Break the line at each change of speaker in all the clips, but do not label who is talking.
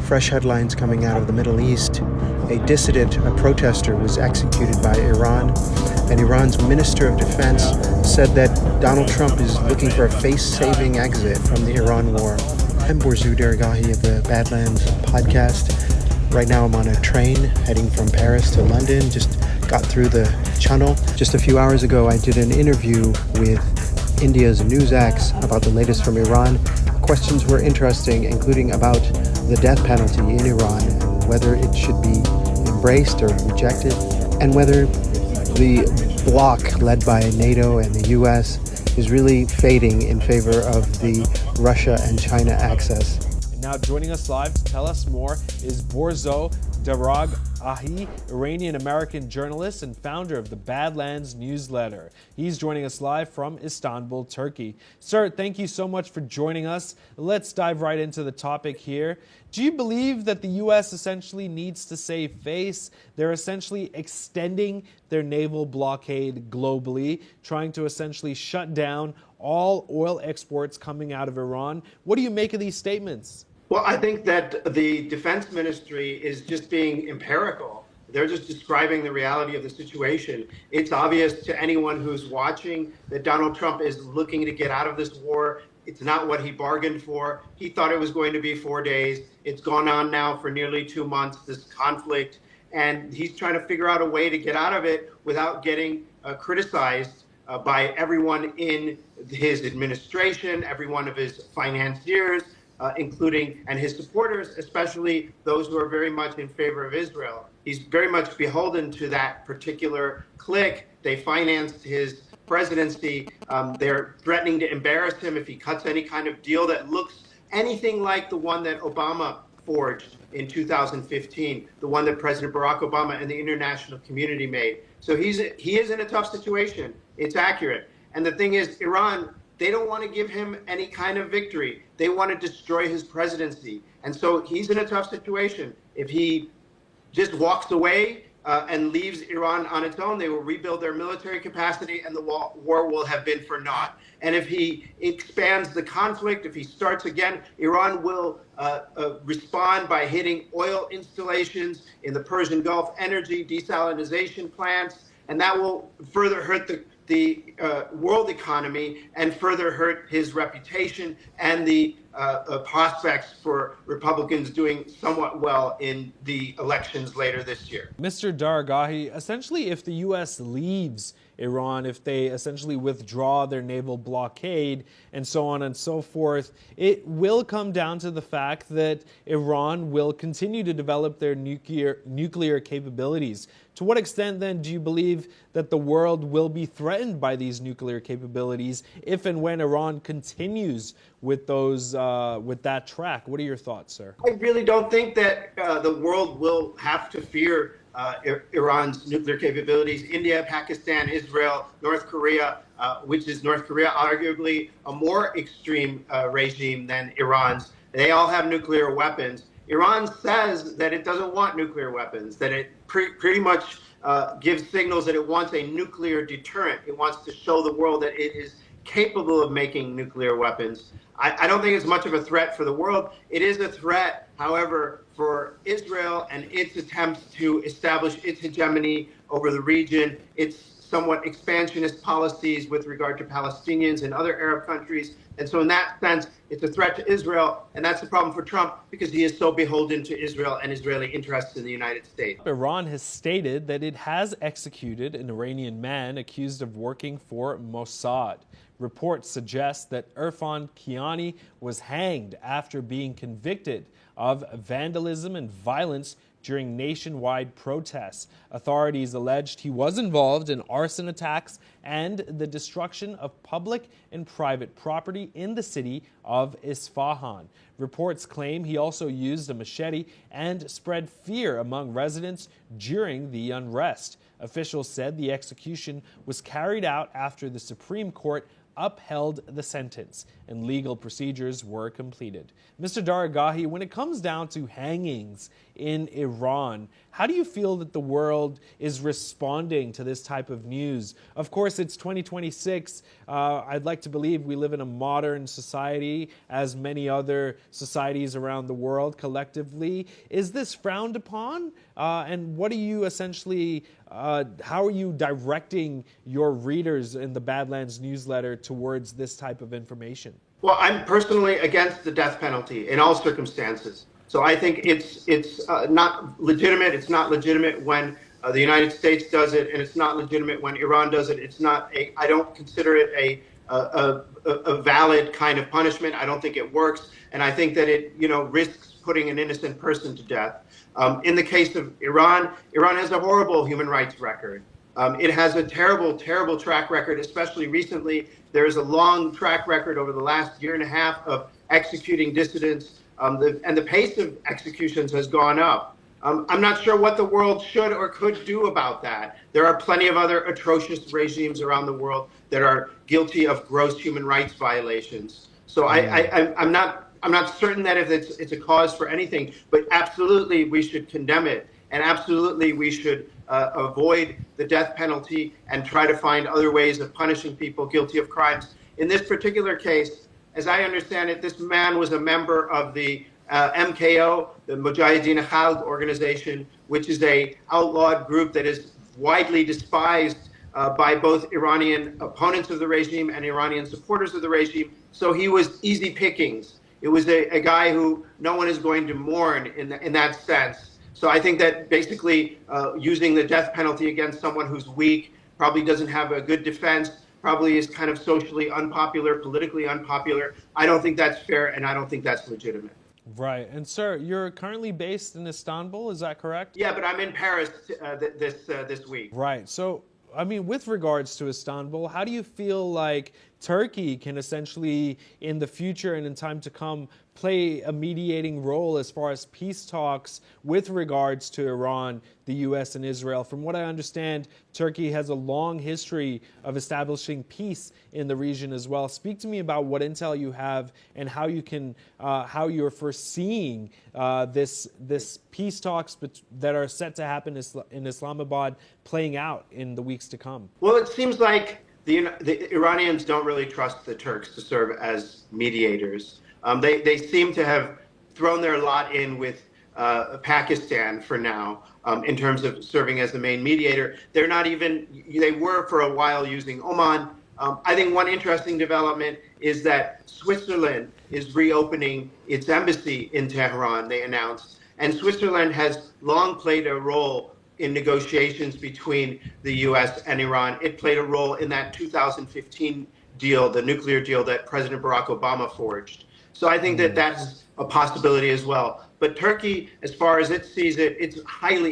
Fresh headlines coming out of the Middle East. A dissident, a protester, was executed by Iran. And Iran's Minister of Defense said that Donald Trump is looking for a face-saving exit from the Iran war. I'm Borzou Deragahi of the Badlands podcast. Right now I'm on a train heading from Paris to London. Just got through the channel. Just a few hours ago I did an interview with India's NewsX about the latest from Iran. Questions were interesting, including about the death penalty in Iran, and whether it should be embraced or rejected, and whether the bloc led by NATO and the US is really fading in favor of the Russia and China axis.
And now joining us live to tell us more is Borzou Deragahi, Iranian-American journalist and founder of the Badlands newsletter. He's joining us live from Istanbul, Turkey. Sir, thank you so much for joining us. Let's dive right into the topic here. Do you believe that the U.S. essentially needs to save face? They're essentially extending their naval blockade globally, trying to essentially shut down all oil exports coming out of Iran. What do you make of these statements?
Well, I think that the defense ministry is just being empirical. They're just describing the reality of the situation. It's obvious to anyone who's watching that Donald Trump is looking to get out of this war. It's not what he bargained for. He thought it was going to be 4 days. It's gone on now for nearly 2 months, this conflict. And he's trying to figure out a way to get out of it without getting criticized by everyone in his administration, every one of his financiers, including and his supporters, especially those who are very much in favor of Israel. He's very much beholden to that particular clique. They financed his presidency. They're threatening to embarrass him if he cuts any kind of deal that looks anything like the one that Obama forged in 2015, the one that President Barack Obama and the international community made. So he is in a tough situation. It's accurate. And the thing is, Iran, they don't want to give him any kind of victory. They want to destroy his presidency. And so he's in a tough situation. If he just walks away and leaves Iran on its own, they will rebuild their military capacity and the war will have been for naught. And if he expands the conflict, if he starts again, Iran will respond by hitting oil installations in the Persian Gulf, energy desalinization plants, and that will further hurt the world economy and further hurt his reputation and the prospects for Republicans doing somewhat well in the elections later this year.
Mr. Deragahi, essentially if the U.S. leaves Iran, if they essentially withdraw their naval blockade and so on and so forth, it will come down to the fact that Iran will continue to develop their nuclear capabilities. To what extent then do you believe that the world will be threatened by these nuclear capabilities if and when Iran continues with those with that track? What are your thoughts, sir?
I really don't think that the world will have to fear Iran's nuclear capabilities. India, Pakistan, Israel, North Korea, which is North Korea arguably a more extreme regime than Iran's. They all have nuclear weapons. Iran says that it doesn't want nuclear weapons, that it pretty much gives signals that it wants a nuclear deterrent. It wants to show the world that it is capable of making nuclear weapons. I don't think it's much of a threat for the world. It is a threat, however, for Israel and its attempts to establish its hegemony over the region, its somewhat expansionist policies with regard to Palestinians and other Arab countries. And so in that sense, it's a threat to Israel. And that's the problem for Trump because he is so beholden to Israel and Israeli interests in the United States.
Iran has stated that it has executed an Iranian man accused of working for Mossad. Reports suggest that Irfan Kiani was hanged after being convicted of vandalism and violence during nationwide protests. Authorities alleged he was involved in arson attacks and the destruction of public and private property in the city of Isfahan. Reports claim he also used a machete and spread fear among residents during the unrest. Officials said the execution was carried out after the Supreme Court upheld the sentence and legal procedures were completed. Mr. Daragahi, when it comes down to hangings in Iran, how do you feel that the world is responding to this type of news? Of course, it's 2026. I'd like to believe we live in a modern society, as many other societies around the world collectively. Is this frowned upon? And what are you essentially, how are you directing your readers in the Badlands newsletter towards this type of information?
Well, I'm personally against the death penalty in all circumstances. So I think it's not legitimate. It's not legitimate when the United States does it, and it's not legitimate when Iran does it. It's not a. I don't consider it a valid kind of punishment. I don't think it works, and I think that it risks putting an innocent person to death. In the case of Iran, Iran has a horrible human rights record. It has a terrible, terrible track record, especially recently. There is a long track record over the last year and a half of executing dissidents, and the pace of executions has gone up. I'm not sure what the world should or could do about that. There are plenty of other atrocious regimes around the world that are guilty of gross human rights violations. So I'm not certain that if it's a cause for anything, but absolutely we should condemn it, and absolutely we should avoid the death penalty and try to find other ways of punishing people guilty of crimes. In this particular case, as I understand it, this man was a member of the MKO, the Mujahideen Khalq organization, which is a outlawed group that is widely despised by both Iranian opponents of the regime and Iranian supporters of the regime. So he was easy pickings. It was a guy who no one is going to mourn in that sense. So I think that basically using the death penalty against someone who's weak, probably doesn't have a good defense, probably is kind of socially unpopular, politically unpopular. I don't think that's fair, and I don't think that's legitimate.
Right. And sir, you're currently based in Istanbul, is that correct?
Yeah, but I'm in Paris this week.
Right. So, I mean, with regards to Istanbul, how do you feel like Turkey can essentially, in the future and in time to come, play a mediating role as far as peace talks with regards to Iran, the U.S., and Israel? From what I understand, Turkey has a long history of establishing peace in the region as well. Speak to me about what intel you have and how you can, how you're foreseeing this peace talks that are set to happen in Islamabad playing out in the weeks to come.
Well, it seems like the Iranians don't really trust the Turks to serve as mediators. They seem to have thrown their lot in with Pakistan for now in terms of serving as the main mediator. They're not even, they were for a while using Oman. I think one interesting development is that Switzerland is reopening its embassy in Tehran, they announced. And Switzerland has long played a role in negotiations between the U.S. and Iran. It played a role in that 2015 deal, the nuclear deal that President Barack Obama forged. So I think that that's a possibility as well. But Turkey, as far as it sees it, it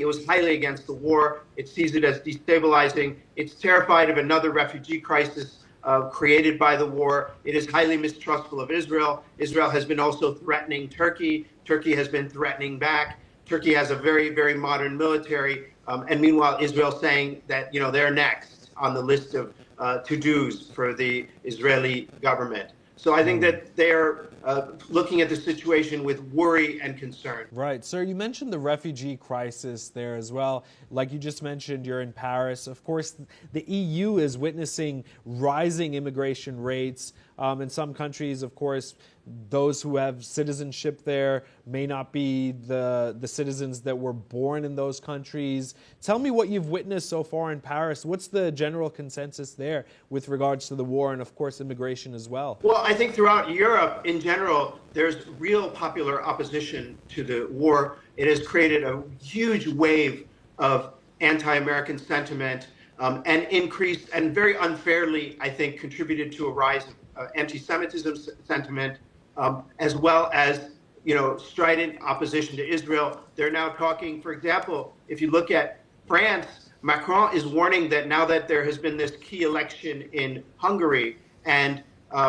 was highly against the war. It sees it as destabilizing. It's terrified of another refugee crisis created by the war. It is highly mistrustful of Israel. Israel has been also threatening Turkey. Turkey has been threatening back. Turkey has a very, very modern military. And meanwhile, Israel saying that, they're next on the list of to-dos for the Israeli government. So I think that they're looking at the situation with worry and concern.
Right. Sir, you mentioned the refugee crisis there as well. Like you just mentioned, you're in Paris. Of course, the EU is witnessing rising immigration rates. In some countries, of course, those who have citizenship there may not be the citizens that were born in those countries. Tell me what you've witnessed so far in Paris. What's the general consensus there with regards to the war and, of course, immigration as well?
Well, I think throughout Europe in general, there's real popular opposition to the war. It has created a huge wave of anti-American sentiment and increased and very unfairly, I think, contributed to a rise of anti-Semitism sentiment, as well as strident opposition to Israel. They're now talking, for example, if you look at France, Macron is warning that now that there has been this key election in Hungary and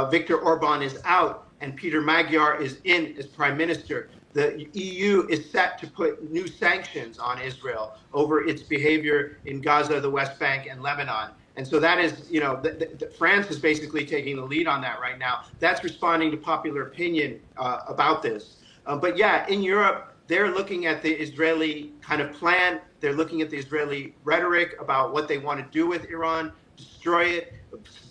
Viktor Orban is out and Peter Magyar is in as prime minister, the EU is set to put new sanctions on Israel over its behavior in Gaza, the West Bank, and Lebanon. And so that is, France is basically taking the lead on that right now. That's responding to popular opinion about this. But yeah, in Europe, they're looking at the Israeli kind of plan. They're looking at the Israeli rhetoric about what they want to do with Iran, destroy it,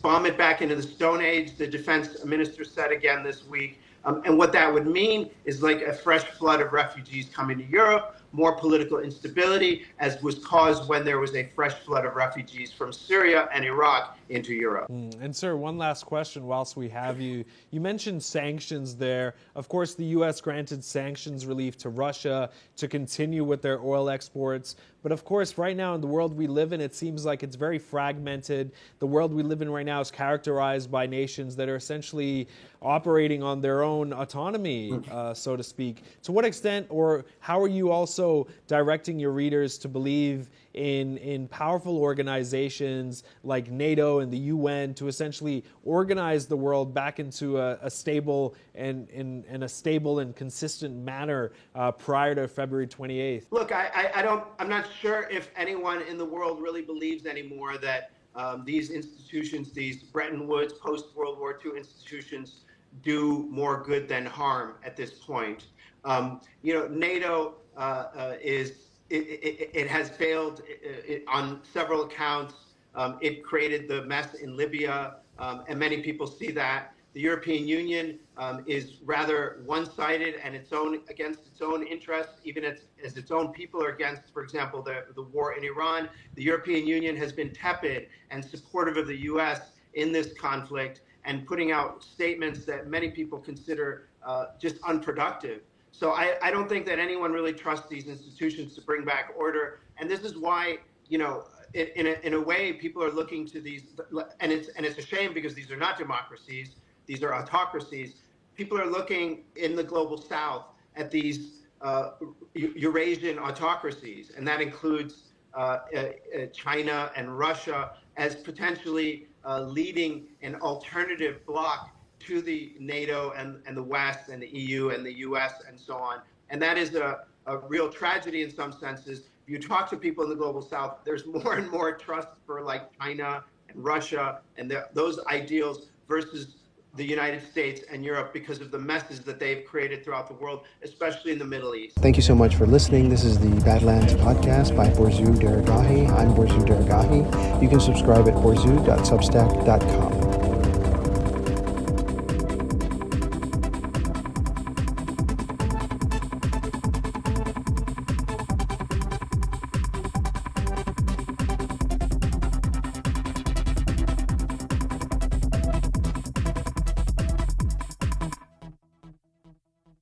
bomb it back into the Stone Age, the defense minister said again this week. And what that would mean is like a fresh flood of refugees coming to Europe, more political instability, as was caused when there was a fresh flood of refugees from Syria and Iraq into Europe.
And sir, one last question whilst we have you. You mentioned sanctions there. Of course, the U.S. granted sanctions relief to Russia to continue with their oil exports. But of course, right now in the world we live in, it seems like it's very fragmented. The world we live in right now is characterized by nations that are essentially operating on their own autonomy, so to speak. To what extent, or how are you also directing your readers to believe in powerful organizations like NATO and the UN to essentially organize the world back into a stable and consistent manner prior to February 28th?
Look, I'm not sure if anyone in the world really believes anymore that these institutions, these Bretton Woods post-World War II institutions, do more good than harm at this point. NATO it has failed on several accounts. It created the mess in Libya, and many people see that. The European Union is rather one-sided and against its own interests, even as its own people are against, for example, the war in Iran. The European Union has been tepid and supportive of the U.S. in this conflict and putting out statements that many people consider just unproductive. So I don't think that anyone really trusts these institutions to bring back order. And this is why, in a way, people are looking to these, and it's a shame because these are not democracies, these are autocracies. People are looking in the global south at these Eurasian autocracies, and that includes China and Russia as potentially leading an alternative bloc to the NATO and the West and the EU and the US and so on. And that is a real tragedy in some senses. If you talk to people in the global south, there's more and more trust for like China and Russia and those ideals versus the United States and Europe because of the messes that they've created throughout the world, especially in the Middle East.
Thank you so much for listening. This is the Badlands Podcast by Borzu Deragahi. I'm Borzu Deragahi. You can subscribe at borzu.substack.com.